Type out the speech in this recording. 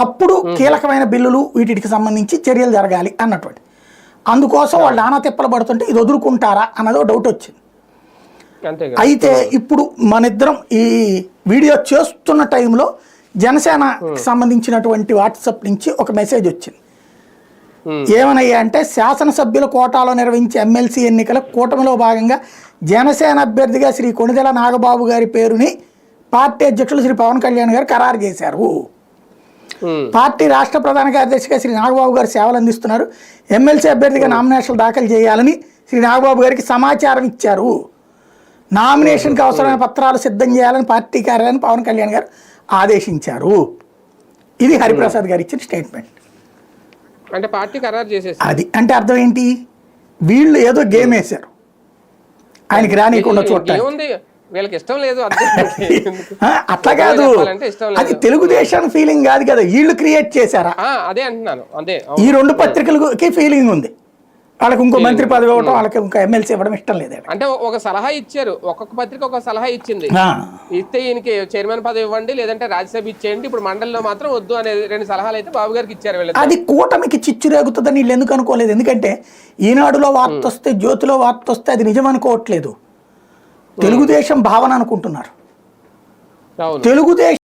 అప్పుడు కీలకమైన బిల్లులు వీటికి సంబంధించి చర్యలు జరగాలి అన్నటువంటి. అందుకోసం వాళ్ళు నానా తిప్పలు పడుతుంటే ఇది వదులుకుంటారా అన్నది డౌట్ వచ్చింది. అయితే ఇప్పుడు మనిద్దరం ఈ వీడియో చేస్తున్న టైంలో జనసేనకి సంబంధించినటువంటి వాట్సాప్ నుంచి ఒక మెసేజ్ వచ్చింది. ఏమనయ్యా అంటే, శాసనసభ్యుల కోటాలో నిర్వహించే ఎమ్మెల్సీ ఎన్నికల కూటమిలో భాగంగా జనసేన అభ్యర్థిగా శ్రీ కొణిదెల నాగబాబు గారి పేరుని పార్టీ అధ్యక్షులు శ్రీ పవన్ కళ్యాణ్ గారు ఖరారు చేశారు. పార్టీ రాష్ట్ర ప్రధాన కార్యదర్శిగా శ్రీ నాగబాబు గారు సేవలు అందిస్తున్నారు. ఎమ్మెల్సీ అభ్యర్థిగా నామినేషన్లు దాఖలు చేయాలని శ్రీ నాగబాబు గారికి సమాచారం ఇచ్చారు. నామినేషన్కి అవసరమైన పత్రాలు సిద్ధం చేయాలని పార్టీ కార్యాలయాన్ని పవన్ కళ్యాణ్ గారు ఆదేశించారు. ఇది హరిప్రసాద్ గారు ఇచ్చిన స్టేట్మెంట్. అంటే పార్టీ ఖరారు చేసేసి అది అంటే అర్థం ఏంటి, వీళ్ళు ఏదో గేమ్ వేశారు ఆయనకి రానికుండా చూడటానికి. వీళ్ళకి ఇష్టం లేదు అట్లా కాదు, అది తెలుగుదేశం ఫీలింగ్ కాదు కదా, వీళ్ళు క్రియేట్ చేశారా అదే అంటున్నాను. అదే ఈ రెండు పత్రికలకి ఫీలింగ్ ఉంది, వాళ్ళకి ఇంకో మంత్రి పదవి ఇవ్వడం, వాళ్ళకి ఇంకో ఎమ్మెల్సీ ఇవ్వడం ఇష్టం లేదు. అంటే ఒక సలహా ఇచ్చారు, ఒక్కొక్క పత్రిక ఒక సలహా ఇచ్చింది. ఇస్తే ఈయనకి చైర్మన్ పదవి ఇవ్వండి, లేదంటే రాజ్యసభ ఇచ్చేయండి, ఇప్పుడు మండలిలో మాత్రం వద్దు అనే 2 సలహాలు అయితే బాబు గారికి ఇచ్చారు. అది కూటమికి చిచ్చు రేగుతుందని వీళ్ళు ఎందుకు అనుకోలేదు. ఎందుకంటే ఈనాడులో వార్త వస్తే, జ్యోతిలో వార్త వస్తే అది నిజం అనుకోవట్లేదు, తెలుగుదేశం భావన అనుకుంటున్నారు. తెలుగుదేశం